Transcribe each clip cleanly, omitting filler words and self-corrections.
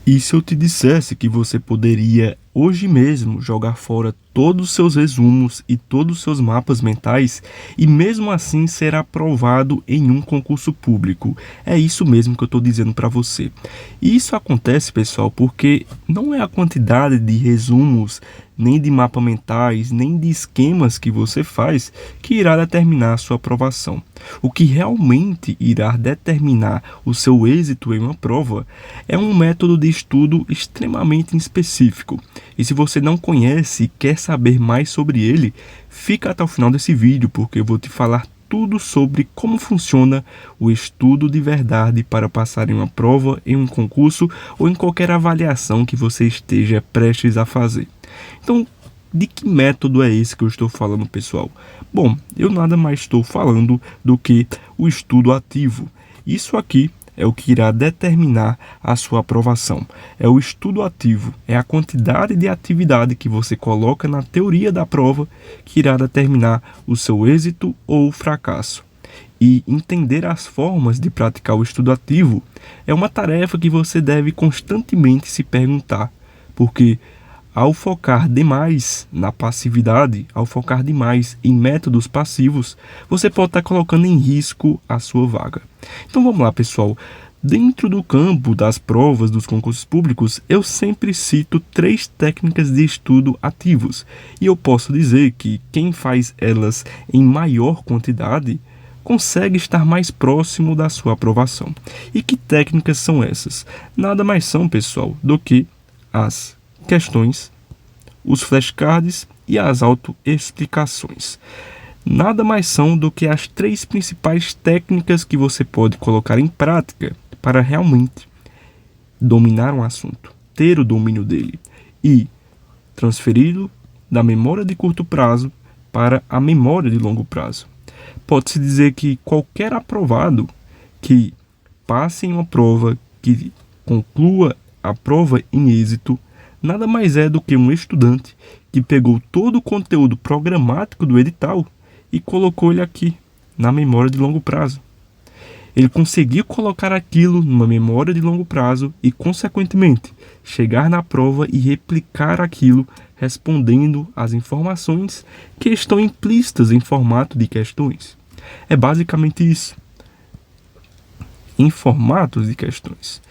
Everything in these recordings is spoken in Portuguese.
E se eu te dissesse que você poderia hoje mesmo jogar fora todos os seus resumos e todos os seus mapas mentais e mesmo assim ser aprovado em um concurso público? É isso mesmo que eu estou dizendo para você. E isso acontece, pessoal, porque não é a quantidade de resumos, nem de mapas mentais, nem de esquemas que você faz que irá determinar a sua aprovação. O que realmente irá determinar o seu êxito em uma prova é um método de estudo extremamente específico. E se você não conhece e quer saber mais sobre ele, fica até o final desse vídeo, porque eu vou te falar tudo sobre como funciona o estudo de verdade para passar em uma prova, em um concurso ou em qualquer avaliação que você esteja prestes a fazer. Então, de que método é esse que eu estou falando, pessoal? Bom, eu nada mais estou falando do que o estudo ativo. Isso aqui é o que irá determinar a sua aprovação. É o estudo ativo, é a quantidade de atividade que você coloca na teoria da prova que irá determinar o seu êxito ou fracasso. E entender as formas de praticar o estudo ativo é uma tarefa que você deve constantemente se perguntar, porque ao focar demais na passividade, ao focar demais em métodos passivos, você pode estar colocando em risco a sua vaga. Então vamos lá, pessoal. Dentro do campo das provas dos concursos públicos, eu sempre cito 3 técnicas de estudo ativos. E eu posso dizer que quem faz elas em maior quantidade consegue estar mais próximo da sua aprovação. E que técnicas são essas? Nada mais são, pessoal, do que as questões, os flashcards e as autoexplicações. Nada mais são do que as 3 principais técnicas que você pode colocar em prática para realmente dominar um assunto, ter o domínio dele e transferi-lo da memória de curto prazo para a memória de longo prazo. Pode-se dizer que qualquer aprovado que passe em uma prova, que conclua a prova em êxito, nada mais é do que um estudante que pegou todo o conteúdo programático do edital e colocou ele aqui, na memória de longo prazo. Ele conseguiu colocar aquilo numa memória de longo prazo e, consequentemente, chegar na prova e replicar aquilo respondendo às informações que estão implícitas em formato de questões. É basicamente isso. Em formatos de questões.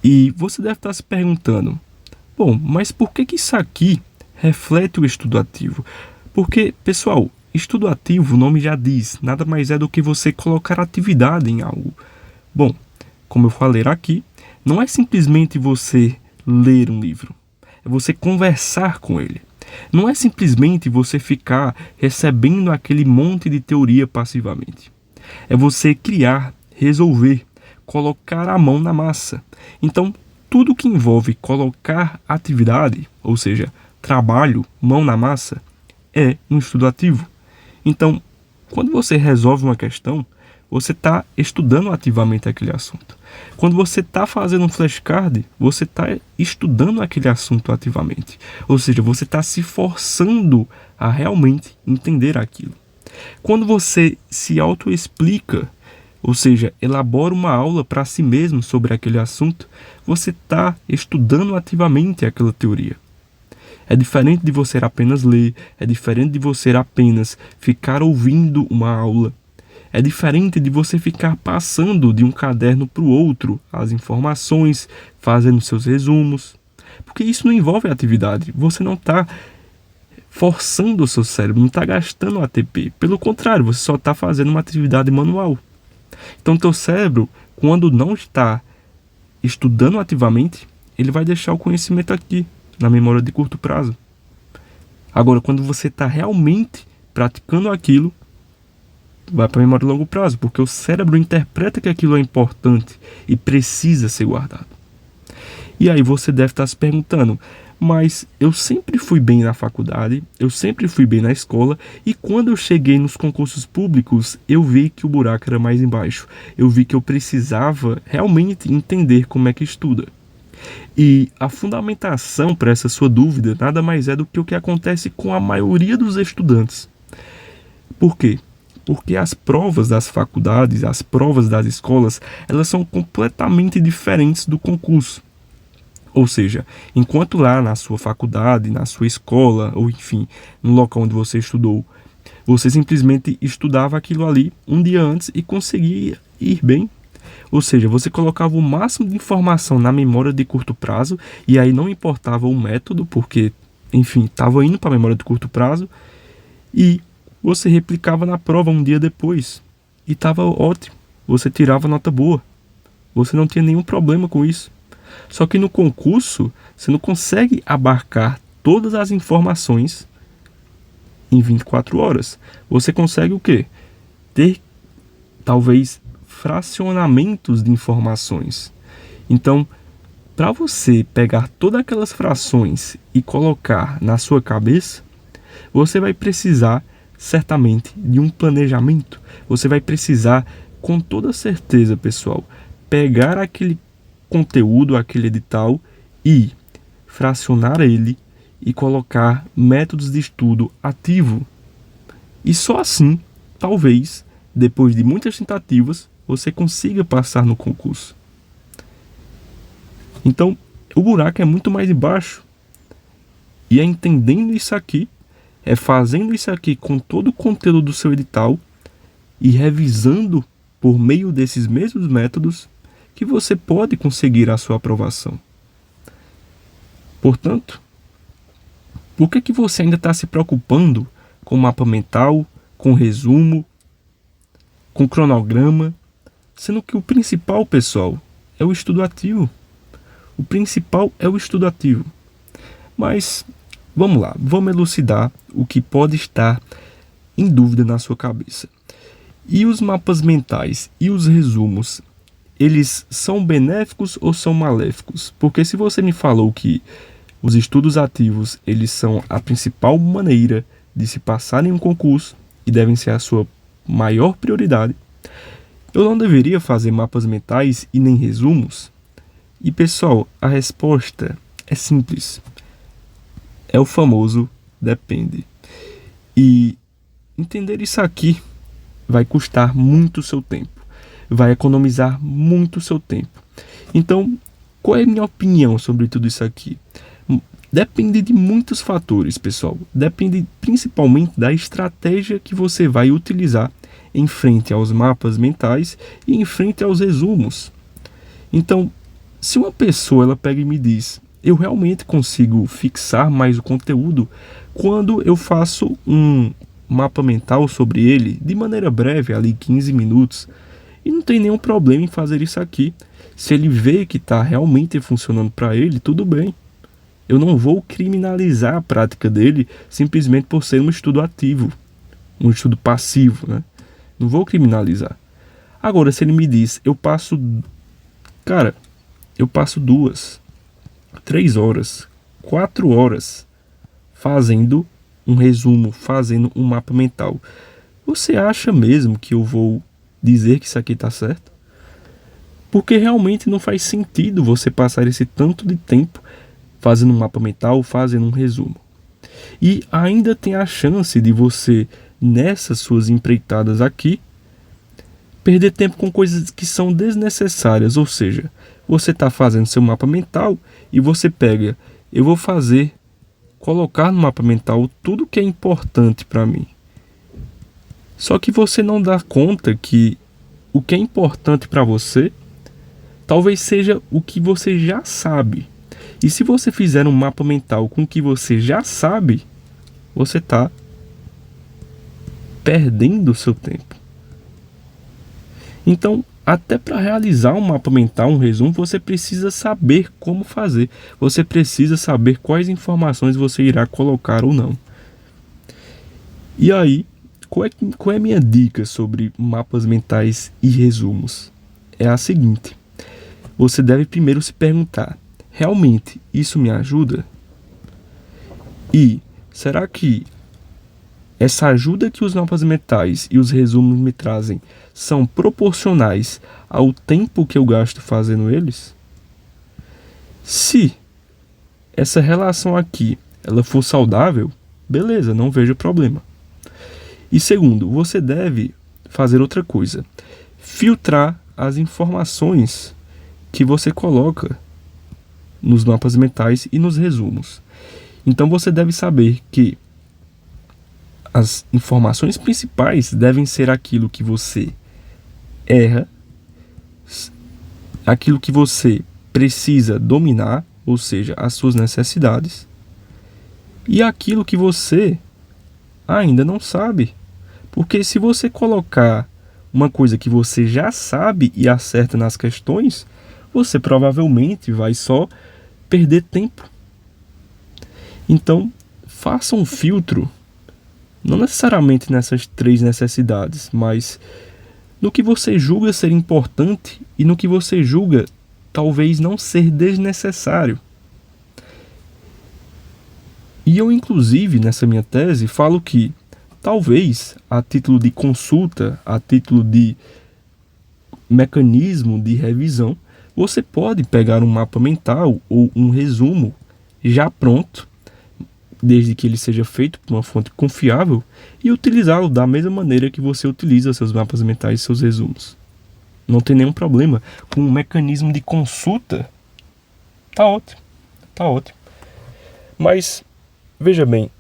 E você deve estar se perguntando, bom, mas por que isso aqui reflete o estudo ativo? Porque, pessoal, estudo ativo, o nome já diz, nada mais é do que você colocar atividade em algo. Bom, como eu falei aqui, não é simplesmente você ler um livro, é você conversar com ele. Não é simplesmente você ficar recebendo aquele monte de teoria passivamente. É você criar, resolver, colocar a mão na massa. Então, tudo que envolve colocar atividade, ou seja, trabalho, mão na massa, é um estudo ativo. Então, quando você resolve uma questão, você está estudando ativamente aquele assunto. Quando você está fazendo um flashcard, você está estudando aquele assunto ativamente. Ou seja, você está se forçando a realmente entender aquilo. Quando você se autoexplica, ou seja, elabora uma aula para si mesmo sobre aquele assunto, você está estudando ativamente aquela teoria. É diferente de você apenas ler, é diferente de você apenas ficar ouvindo uma aula. É diferente de você ficar passando de um caderno para o outro as informações, fazendo seus resumos. Porque isso não envolve atividade. Você não está forçando o seu cérebro, não está gastando ATP. Pelo contrário, você só está fazendo uma atividade manual. Então, teu cérebro, quando não está estudando ativamente, ele vai deixar o conhecimento aqui, na memória de curto prazo. Agora, quando você está realmente praticando aquilo, vai para a memória de longo prazo, porque o cérebro interpreta que aquilo é importante e precisa ser guardado. E aí você deve estar se perguntando, mas eu sempre fui bem na faculdade, eu sempre fui bem na escola, e quando eu cheguei nos concursos públicos, eu vi que o buraco era mais embaixo. Eu vi que eu precisava realmente entender como é que estuda. E a fundamentação para essa sua dúvida nada mais é do que o que acontece com a maioria dos estudantes. Por quê? Porque as provas das faculdades, as provas das escolas, elas são completamente diferentes do concurso. Ou seja, enquanto lá na sua faculdade, na sua escola, ou enfim, no local onde você estudou, você simplesmente estudava aquilo ali um dia antes e conseguia ir bem. Ou seja, você colocava o máximo de informação na memória de curto prazo, e aí não importava o método, porque, enfim, estava indo para a memória de curto prazo, e você replicava na prova um dia depois. E estava ótimo. Você tirava nota boa. Você não tinha nenhum problema com isso. Só que no concurso, você não consegue abarcar todas as informações em 24 horas. Você consegue o quê? Ter, talvez, fracionamentos de informações. Então, para você pegar todas aquelas frações e colocar na sua cabeça, você vai precisar, certamente, de um planejamento. Você vai precisar, com toda certeza, pessoal, pegar aquele conteúdo, aquele edital e fracionar ele e colocar métodos de estudo ativo. E só assim, talvez, depois de muitas tentativas, você consiga passar no concurso. Então, o buraco é muito mais embaixo. E é entendendo isso aqui, é fazendo isso aqui com todo o conteúdo do seu edital e revisando por meio desses mesmos métodos que você pode conseguir a sua aprovação. Portanto, por que você ainda está se preocupando com mapa mental, com resumo, com cronograma, sendo que o principal, pessoal, é o estudo ativo. O principal é o estudo ativo. Mas, vamos lá, vamos elucidar o que pode estar em dúvida na sua cabeça. E os mapas mentais e os resumos, eles são benéficos ou são maléficos? Porque se você me falou que os estudos ativos, eles são a principal maneira de se passar em um concurso e devem ser a sua maior prioridade, eu não deveria fazer mapas mentais e nem resumos? E pessoal, a resposta é simples. É o famoso depende. E entender isso aqui vai custar muito seu tempo. Vai economizar muito seu tempo. Então, qual é a minha opinião sobre tudo isso aqui? Depende de muitos fatores, pessoal. Depende principalmente da estratégia que você vai utilizar em frente aos mapas mentais e em frente aos resumos. Então, se uma pessoa ela pega e me diz, eu realmente consigo fixar mais o conteúdo quando eu faço um mapa mental sobre ele de maneira breve, ali 15 minutos, e não tem nenhum problema em fazer isso aqui. Se ele vê que está realmente funcionando para ele, tudo bem. Eu não vou criminalizar a prática dele simplesmente por ser um estudo ativo, um estudo passivo, né? Não vou criminalizar. Agora, se ele me diz, eu passo 2, 3 horas, 4 horas fazendo um resumo, fazendo um mapa mental, você acha mesmo que eu vou dizer que isso aqui está certo? Porque realmente não faz sentido você passar esse tanto de tempo fazendo um mapa mental, fazendo um resumo. E ainda tem a chance de você, nessas suas empreitadas aqui, perder tempo com coisas que são desnecessárias. Ou seja, você está fazendo seu mapa mental e você pega, eu vou colocar no mapa mental tudo que é importante para mim. Só que você não dá conta que o que é importante para você talvez seja o que você já sabe. E se você fizer um mapa mental com o que você já sabe, você está perdendo o seu tempo. Então, até para realizar um mapa mental, um resumo, você precisa saber como fazer. Você precisa saber quais informações você irá colocar ou não. E aí, qual é a minha dica sobre mapas mentais e resumos? É a seguinte: você deve primeiro se perguntar, realmente isso me ajuda? E será que essa ajuda que os mapas mentais e os resumos me trazem são proporcionais ao tempo que eu gasto fazendo eles? Se essa relação aqui ela for saudável, beleza, não vejo problema. E segundo, você deve fazer outra coisa: filtrar as informações que você coloca. nos mapas mentais e nos resumos. Então você deve saber que as informações principais devem ser aquilo que você erra, aquilo que você precisa dominar, ou seja, as suas necessidades, e aquilo que você ainda não sabe. Porque se você colocar uma coisa que você já sabe e acerta nas questões, você provavelmente vai só perder tempo. Então, faça um filtro, não necessariamente nessas 3 necessidades, mas no que você julga ser importante e no que você julga talvez não ser desnecessário. E eu, inclusive, nessa minha tese, falo que talvez, a título de consulta, a título de mecanismo de revisão, você pode pegar um mapa mental ou um resumo já pronto, desde que ele seja feito por uma fonte confiável, e utilizá-lo da mesma maneira que você utiliza seus mapas mentais e seus resumos. Não tem nenhum problema. Com um mecanismo de consulta, tá ótimo, tá ótimo. Mas, veja bem,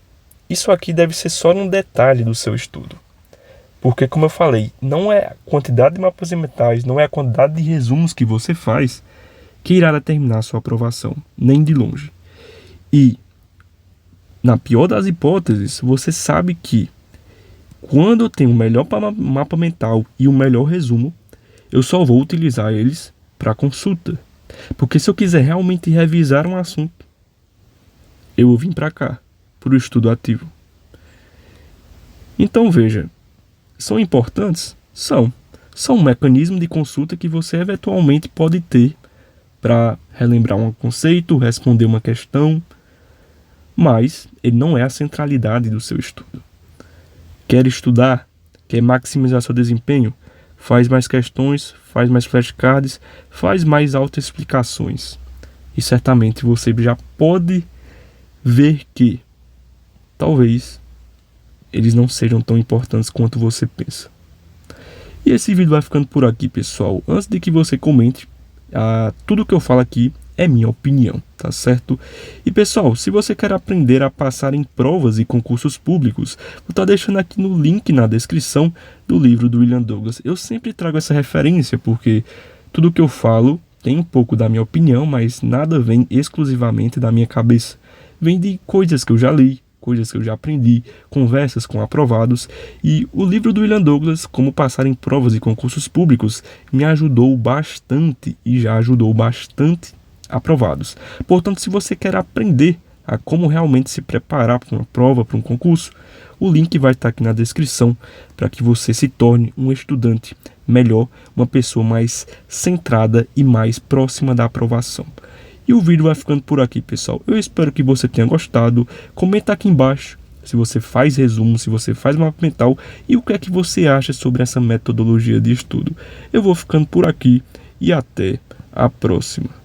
isso aqui deve ser só um detalhe do seu estudo. Porque, como eu falei, não é a quantidade de mapas mentais, não é a quantidade de resumos que você faz que irá determinar a sua aprovação, nem de longe. E, na pior das hipóteses, você sabe que quando eu tenho o melhor mapa mental e o melhor resumo, eu só vou utilizar eles para consulta. Porque se eu quiser realmente revisar um assunto, eu vou vir para cá, para o estudo ativo. Então veja, são importantes? São. São um mecanismo de consulta que você eventualmente pode ter para relembrar um conceito, responder uma questão, mas ele não é a centralidade do seu estudo. Quer estudar? Quer maximizar seu desempenho? Faz mais questões, faz mais flashcards, faz mais autoexplicações. E certamente você já pode ver que talvez eles não sejam tão importantes quanto você pensa. E esse vídeo vai ficando por aqui, pessoal. Antes de que você comente, tudo que eu falo aqui é minha opinião, tá certo? E pessoal, se você quer aprender a passar em provas e concursos públicos, vou estar deixando aqui no link na descrição do livro do William Douglas. Eu sempre trago essa referência porque tudo que eu falo tem um pouco da minha opinião, mas nada vem exclusivamente da minha cabeça. Vem de coisas que eu já li, coisas que eu já aprendi, conversas com aprovados, e o livro do William Douglas, Como Passar em Provas e Concursos Públicos, me ajudou bastante e já ajudou bastante aprovados. Portanto, se você quer aprender a como realmente se preparar para uma prova, para um concurso, o link vai estar aqui na descrição para que você se torne um estudante melhor, uma pessoa mais centrada e mais próxima da aprovação. E o vídeo vai ficando por aqui, pessoal. Eu espero que você tenha gostado. Comenta aqui embaixo se você faz resumo, se você faz mapa mental e o que é que você acha sobre essa metodologia de estudo. Eu vou ficando por aqui e até a próxima.